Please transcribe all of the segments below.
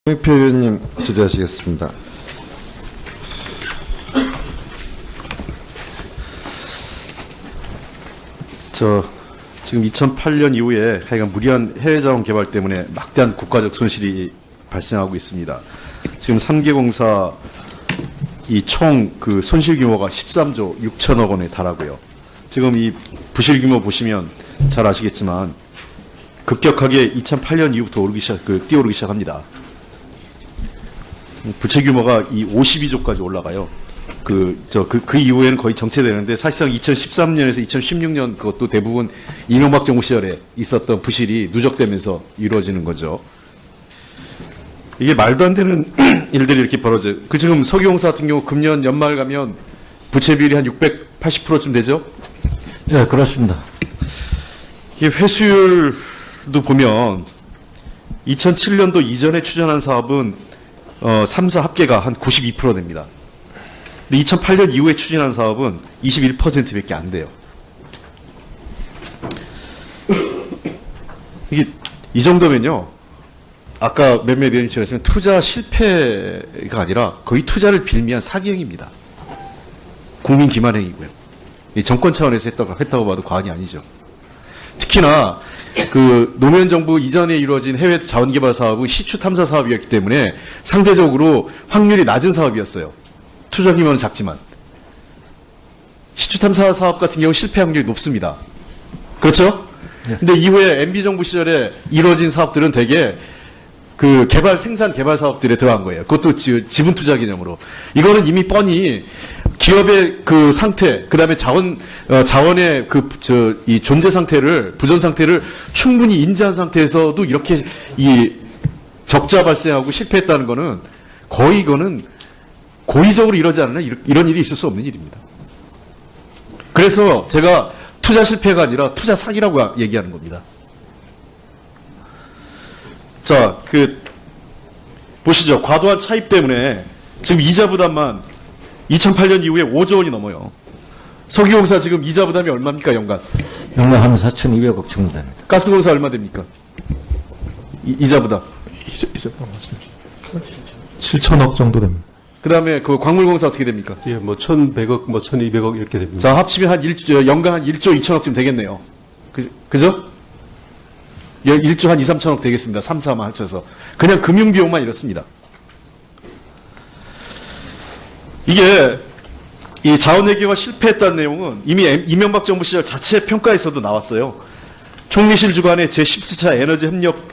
홍익표 의원님 질의하시겠습니다. 지금 2008년 이후에 하여간 무리한 해외 자원 개발 때문에 막대한 국가적 손실이 발생하고 있습니다. 지금 3개 공사 이 총 그 손실 규모가 13조 6천억 원에 달하고요. 지금 이 부실 규모 보시면 잘 아시겠지만 급격하게 2008년 이후부터 뛰어오르기 시작합니다. 부채 규모가 이 52조까지 올라가요. 그 이후에는 거의 정체되는데 사실상 2013년에서 2016년 그것도 대부분 이명박 정부 시절에 있었던 부실이 누적되면서 이루어지는 거죠. 이게 말도 안 되는 일들이 이렇게 벌어져요. 지금 석유공사 같은 경우 금년 연말 가면 부채 비율이 한 680%쯤 되죠? 예, 그렇습니다. 이 회수율도 보면 2007년도 이전에 추진한 사업은 3사 합계가 한 92% 됩니다. 근데 2008년 이후에 추진한 사업은 21%밖에 안 돼요. 이게 이 정도면요. 아까 몇몇 의원님 지적하시면 투자 실패가 아니라 거의 투자를 빌미한 사기행위입니다. 국민 기만행위고요. 이 정권 차원에서 했다고 봐도 과언이 아니죠. 특히나 그 노무현 정부 이전에 이루어진 해외 자원개발 사업은 시추 탐사 사업이었기 때문에 상대적으로 확률이 낮은 사업이었어요. 투자 규모는 작지만. 시추 탐사 사업 같은 경우 실패 확률이 높습니다. 그렇죠? 네. 근데 이후에 MB 정부 시절에 이루어진 사업들은 대개 그 생산 개발 사업들에 들어간 거예요. 그것도 지분 투자 개념으로. 이거는 이미 뻔히 기업의 그 상태, 그 다음에 자원의 이 존재 상태를, 부전 상태를 충분히 인지한 상태에서도 이렇게 이 적자 발생하고 실패했다는 거는 거의 이거는 고의적으로 이러지 않으면 이런 일이 있을 수 없는 일입니다. 그래서 제가 투자 실패가 아니라 투자 사기라고 얘기하는 겁니다. 자, 보시죠. 과도한 차입 때문에 지금 이자 부담만 2008년 이후에 5조 원이 넘어요. 석유공사 지금 이자 부담이 얼마입니까, 연간? 연간 한 4,200억 정도 됩니다. 가스공사 얼마 됩니까? 이자 부담. 이자 부담 맞습니다. 7천억 정도 됩니다. 그 다음에 그 광물공사 어떻게 됩니까? 예, 뭐 1,100억, 뭐 1,200억 이렇게 됩니다. 자, 합치면 연간 한 1조 2천억쯤 되겠네요. 그죠? 1조 한 2, 3천억 되겠습니다. 3, 4만 합쳐서. 그냥 금융비용만 이렇습니다. 이게 이 자원외교가 실패했다는 내용은 이미 이명박 정부 시절 자체 평가에서도 나왔어요. 총리실 주관의 제17차 에너지 협력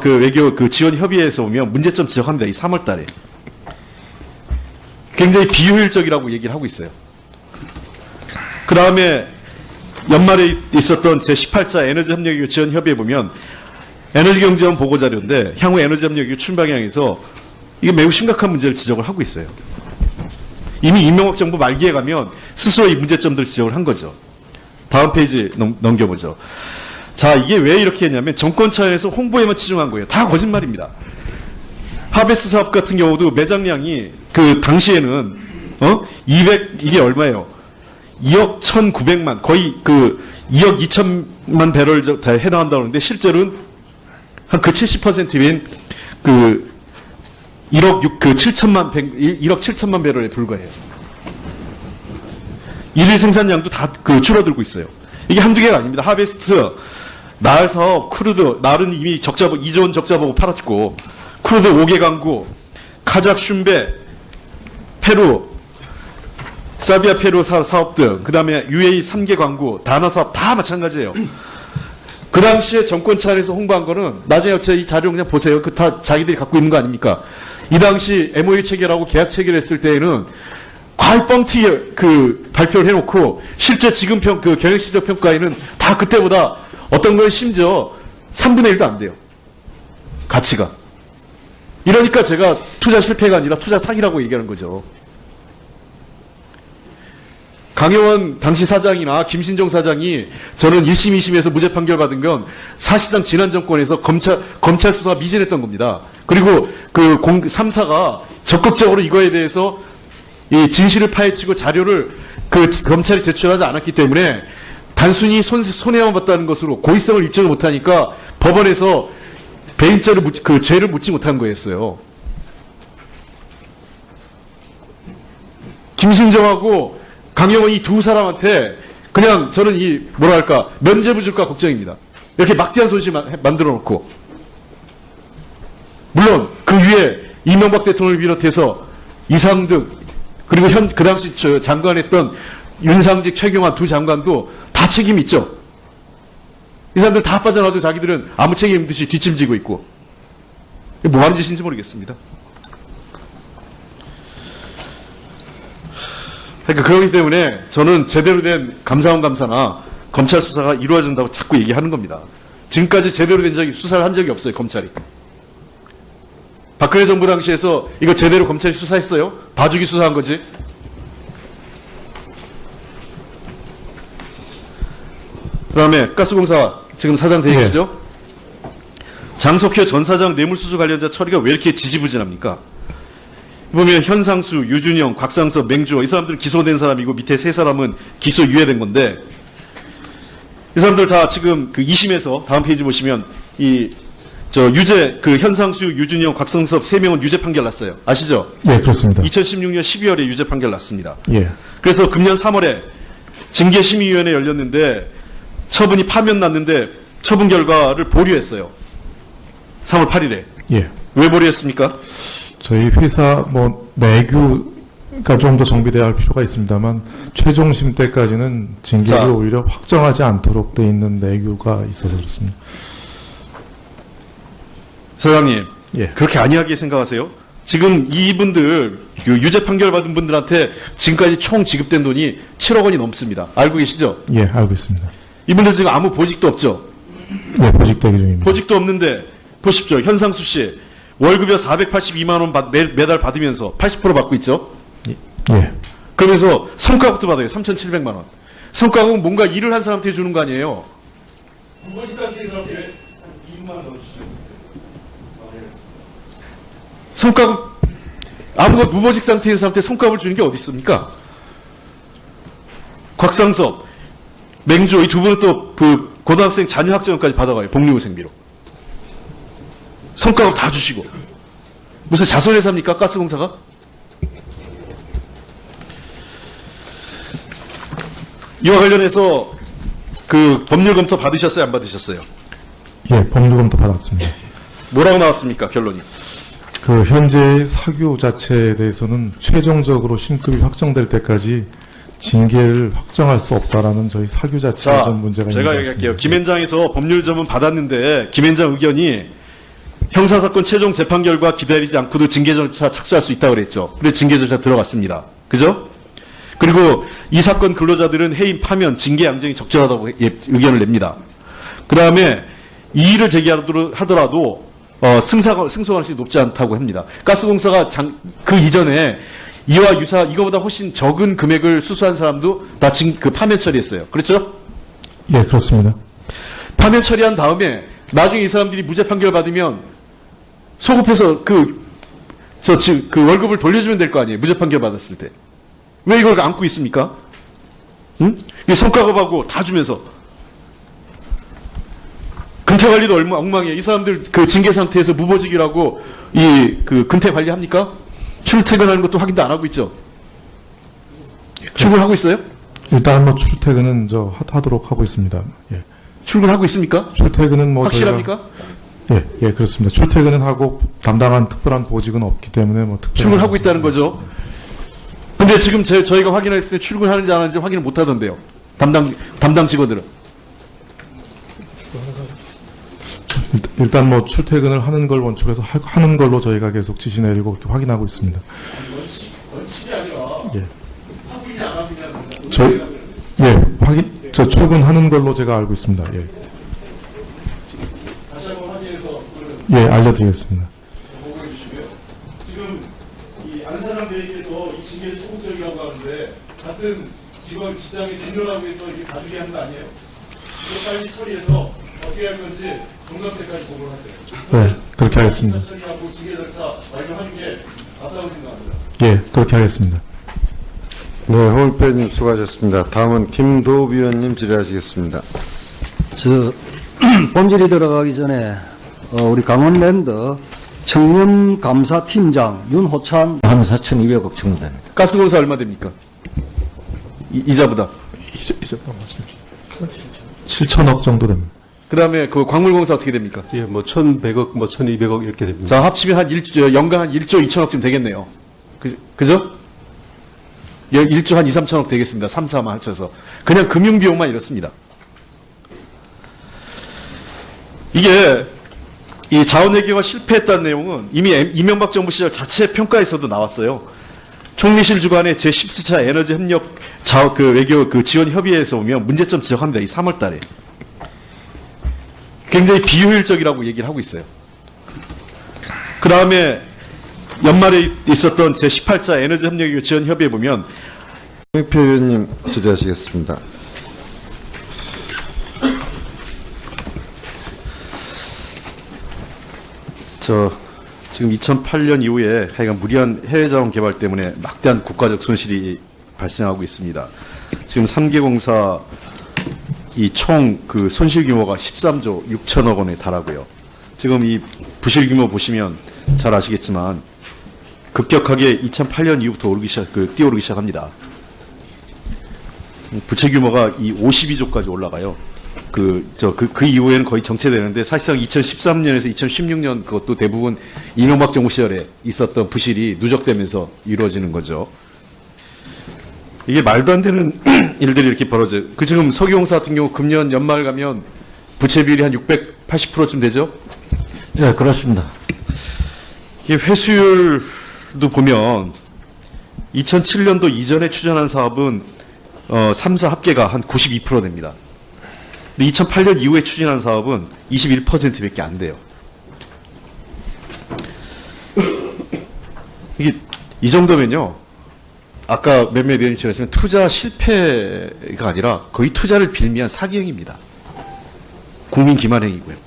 외교 지원 협의회에서 보면 문제점 지적합니다. 이 3월 달에. 굉장히 비효율적이라고 얘기를 하고 있어요. 그 다음에 연말에 있었던 제18차 에너지 협력 외교 지원 협의회 보면 에너지 경제원 보고 자료인데 향후 에너지 협력 외교 추진 방향에서 이게 매우 심각한 문제를 지적을 하고 있어요. 이미 이명박 정부 말기에 가면 스스로 이 문제점들을 지적을 한 거죠. 다음 페이지 넘겨보죠. 자, 이게 왜 이렇게 했냐면 정권 차원에서 홍보에만 치중한 거예요. 다 거짓말입니다. 하베스 사업 같은 경우도 매장량이 그 당시에는 이게 얼마예요? 2억 1,900만 거의 2억 2천만 배럴 해당한다고 하는데 실제로는 한 70%인 1억 7천만 배럴에 불과해요. 일일 생산량도 다 줄어들고 있어요. 이게 한두 개가 아닙니다. 하베스트, 나을 사업, 크루드, 나는 이미 2조 원 적자 보고 팔았고, 크루드 5개 광구, 카작 슌베, 페루, 사비아 페루 사업 등, 그 다음에 UAE 3개 광구, 다나 사업 다 마찬가지예요. 그 당시에 정권 차원에서 홍보한 거는 나중에 제가 이 자료 그냥 보세요. 다 자기들이 갖고 있는 거 아닙니까? 이 당시 MOU 체결하고 계약 체결했을 때에는 과히 뻥튀기 발표를 해놓고 실제 지금 경영실적 평가에는 다 그때보다 어떤 건 심지어 3분의 1도 안 돼요. 가치가. 이러니까 제가 투자 실패가 아니라 투자 사기라고 얘기하는 거죠. 강효원 당시 사장이나 김신종 사장이 저는 1심, 2심에서 무죄 판결 받은 건 사실상 지난 정권에서 검찰 수사가 미진했던 겁니다. 그리고 3사가 적극적으로 이거에 대해서 이 진실을 파헤치고 자료를 검찰에 제출하지 않았기 때문에 단순히 손해만 봤다는 것으로 고의성을 입증을 못하니까 법원에서 배임죄를 그 죄를 묻지 못한 거였어요. 김신정하고 강영원 이 두 사람한테 그냥 저는 이 뭐랄까 면죄부 줄까 걱정입니다. 이렇게 막대한 손실 만들어 놓고 물론 그 위에 이명박 대통령을 비롯해서 이상득 그리고 그 당시 장관했던 윤상직, 최경환 두 장관도 다 책임 있죠. 이 사람들 다 빠져나와도 자기들은 아무 책임 없듯이 뒷짐지고 있고 뭐 하는 짓인지 모르겠습니다. 그러니까 그렇기 때문에 저는 제대로 된 감사원 감사나 검찰 수사가 이루어진다고 자꾸 얘기하는 겁니다. 지금까지 제대로 된 수사를 한 적이 없어요, 검찰이. 박근혜 정부 당시에서 이거 제대로 검찰이 수사했어요? 봐주기 수사한 거지? 그 다음에 가스공사 지금 사장 되어 계시죠? 장석효 전 사장 뇌물수수 관련자 처리가 왜 이렇게 지지부진합니까? 보면 현상수, 유준영, 곽상섭, 맹주호 이 사람들은 기소된 사람이고 밑에 세 사람은 기소 유예된 건데 이 사람들 다 지금 그 2심에서 다음 페이지 보시면 유죄 그 현상수, 유준영, 곽상섭 세 명은 유죄 판결 났어요. 아시죠? 예, 그렇습니다. 2016년 12월에 유죄 판결 났습니다. 예. 그래서 금년 3월에 징계심의위원회 열렸는데 처분이 파면 났는데 처분 결과를 보류했어요. 3월 8일에. 예. 왜 보류했습니까? 저희 회사 내규가 좀 더 정비돼야 할 필요가 있습니다만 최종심 때까지는 징계를 자. 오히려 확정하지 않도록 돼 있는 내규가 있어서 그렇습니다. 사장님, 예. 그렇게 안이하게 생각하세요? 지금 이분들 유죄 판결 받은 분들한테 지금까지 총 지급된 돈이 7억 원이 넘습니다. 알고 계시죠? 예, 알고 있습니다. 이분들 지금 아무 보직도 없죠? 예, 보직 대기 중입니다. 보직도 없는데 보십시오. 현상수 씨 월급여 482만 원 매달 받으면서 80% 받고 있죠? 예. 그러면서 성과급도 받아요. 3,700만 원. 성과급은 뭔가 일을 한 사람한테 주는 거 아니에요? 성과급 아무것도 무보직 상태인 사람한테 성과급을 주는 게 어디 있습니까? 곽상섭, 맹조 이 두 분은 또 그 고등학생 자녀 학자금까지 받아가요. 복리후생비로. 성과급 다 주시고. 무슨 자선회사입니까? 가스공사가? 이와 관련해서 그 법률 검토 받으셨어요? 안 받으셨어요? 예, 법률 검토 받았습니다. 뭐라고 나왔습니까? 결론이. 그 현재 사규 자체에 대해서는 최종적으로 신급이 확정될 때까지 징계를 확정할 수 없다라는 저희 사규 자체에 좀 문제가 있는 것 제가 같습니다. 얘기할게요. 김현장에서 법률점은 받았는데 김현장 의견이 형사사건 최종 재판 결과 기다리지 않고도 징계 절차 착수할 수 있다고 그랬죠. 그래서 징계 절차 들어갔습니다. 그죠? 그리고 이 사건 근로자들은 해임, 파면, 징계 양정이 적절하다고 의견을 냅니다. 그 다음에 이의를 제기하더라도 승소 가능성이 높지 않다고 합니다. 가스공사가 그 이전에 이와 유사 이거보다 훨씬 적은 금액을 수수한 사람도 다 그 파면 처리했어요. 그렇죠? 예, 그렇습니다. 파면 처리한 다음에 나중에 이 사람들이 무죄 판결 받으면 소급해서 그 월급을 돌려주면 될 거 아니에요. 무죄 판결 받았을 때. 왜 이걸 안고 있습니까? 응? 성과급하고 다 주면서. 근태 관리도 엉망이에요. 이 사람들 그 징계 상태에서 무보직이라고 그 근태 관리 합니까? 출퇴근하는 것도 확인도 안 하고 있죠. 출근하고 있어요? 일단 출퇴근은 하도록 하고 있습니다. 예. 출근하고 있습니까? 출퇴근은 확실합니까? 예, 그렇습니다. 출퇴근은 하고 담당한 특별한 보직은 없기 때문에 특별한 출근하고 있다는 거죠. 근데 지금 저희가 확인했을 때 출근하는지 안 하는지 확인을 못 하던데요. 담당 직원들은. 일단 출퇴근을 하는 걸 원칙으로 해서 하는 걸로 저희가 계속 지시 내리고 이렇게 확인하고 있습니다. 원칙이 아니라 예. 하고 있냐 안 하고 있냐. 출근하는 걸로 제가 알고 있습니다. 예. 다시 한번 확인해서 예, 알려드리겠습니다. 보고해 주시고요. 지금 안 사장 대리께서 이 징계 소극적이라고 하는데 같은 직장에 동료라고 해서 이게 가주게 하는 거 아니에요? 이거 빨리 처리해서 어떻게 할 건지 종강 때까지 보고를 하세요. 네, 그렇게 하겠습니다. 처리하고 징계 절차 완료하는 게 맞다고 생각합니다. 예, 그렇게 하겠습니다. 네, 홍익배님 수고하셨습니다. 다음은 김도읍 위원님 질의하시겠습니다. 본질이 들어가기 전에 우리 강원랜드 청렴감사팀장 윤호찬 한 4,200억 정도 됩니다. 가스공사 얼마 됩니까? 이자보다. 이제 7천억 정도 됩니다. 그 다음에 그 광물공사 어떻게 됩니까? 예, 뭐 1,100억, 뭐 1,200억 이렇게 됩니다. 자, 합치면 연간 한 1조 2천억쯤 되겠네요. 그죠? 1조 한 2, 3천억 되겠습니다. 3, 4만 합쳐서. 그냥 금융비용만 이렇습니다. 이게 이 자원외교가 실패했다는 내용은 이미 이명박 정부 시절 자체 평가에서도 나왔어요. 총리실 주관의 제17차 에너지 협력 외교 지원 협의회에서 보면 문제점 지적합니다. 이 3월 달에. 굉장히 비효율적이라고 얘기를 하고 있어요. 그 다음에 연말에 있었던 제18차 에너지 협력 지원 협의회 보면 홍익표 의원님 질의하시겠습니다. 지금 2008년 이후에 하여간 무리한 해외 자원 개발 때문에 막대한 국가적 손실이 발생하고 있습니다. 지금 3개 공사 이 총 그 손실 규모가 13조 6천억 원에 달하고요. 지금 이 부실 규모 보시면 잘 아시겠지만 급격하게 2008년 이후부터 뛰어오르기 시작합니다. 부채 규모가 이 52조까지 올라가요. 그 이후에는 거의 정체되는데 사실상 2013년에서 2016년 그것도 대부분 이명박 정부 시절에 있었던 부실이 누적되면서 이루어지는 거죠. 이게 말도 안 되는 일들이 이렇게 벌어져요. 지금 석유공사 같은 경우 금년 연말 가면 부채 비율이 한 680%쯤 되죠? 예, 그렇습니다. 이게 회수율도 보면 2007년도 이전에 추진한 사업은 3사 합계가 한 92% 됩니다. 근데 2008년 이후에 추진한 사업은 21%밖에 안 돼요. 이게 이 정도면요. 아까 몇몇 의원님 지적하시면 투자 실패가 아니라 거의 투자를 빌미한 사기행위입니다. 국민 기만행위고요.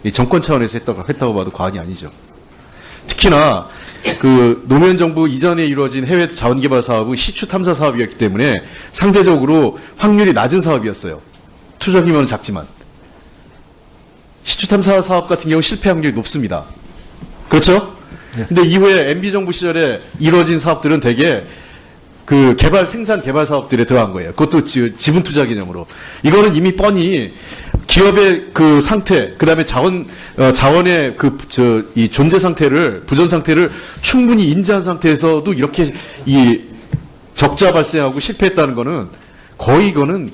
이 정권 차원에서 했다고 봐도 과언이 아니죠. 특히나 그 노무현 정부 이전에 이루어진 해외 자원개발 사업은 시추 탐사 사업이었기 때문에 상대적으로 확률이 낮은 사업이었어요. 투자 규모는 작지만 시추 탐사 사업 같은 경우 실패 확률이 높습니다. 그렇죠? 근데 이후에 MB 정부 시절에 이루어진 사업들은 대개 그 생산 개발 사업들에 들어간 거예요. 그것도 지분 투자 개념으로. 이거는 이미 뻔히 기업의 그 상태, 그 다음에 자원의 이 존재 상태를, 부전 상태를 충분히 인지한 상태에서도 이렇게 이 적자 발생하고 실패했다는 거는 거의 이거는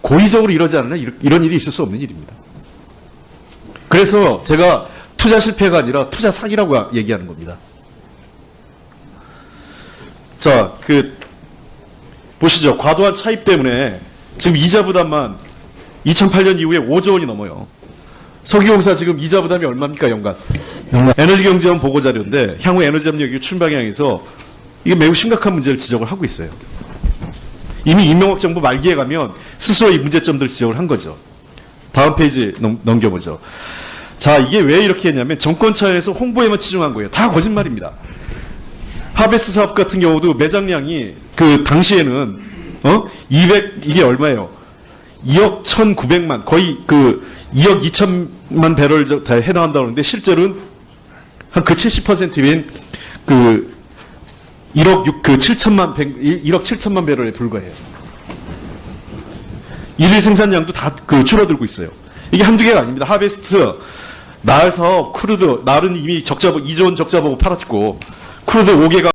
고의적으로 이러지 않으면 이런 일이 있을 수 없는 일입니다. 그래서 제가 투자 실패가 아니라 투자 사기라고 얘기하는 겁니다. 자, 보시죠. 과도한 차입 때문에 지금 이자 부담만 2008년 이후에 5조 원이 넘어요. 석유공사 지금 이자 부담이 얼마입니까, 연간? 에너지경제원 보고자료인데 향후 에너지 협력의 추진 방향에서 이게 매우 심각한 문제를 지적을 하고 있어요. 이미 이명박 정부 말기에 가면 스스로 이 문제점들을 지적을 한 거죠. 다음 페이지 넘겨보죠. 자, 이게 왜 이렇게 했냐면 정권 차원에서 홍보에만 치중한 거예요. 다 거짓말입니다. 하베스 사업 같은 경우도 매장량이 그 당시에는 200 이게 얼마예요? 2억 1,900만 거의 2억 2천만 배럴 다 해당한다고 하는데 실제로는 한 70%인 1억 7천만 배럴에 불과해요. 일일 생산량도 다 줄어들고 있어요. 이게 한두 개가 아닙니다. 하베스트, 나을 사업, 크루드, 나는 이미 2조 원 적자 보고 팔았고 크루드 5개가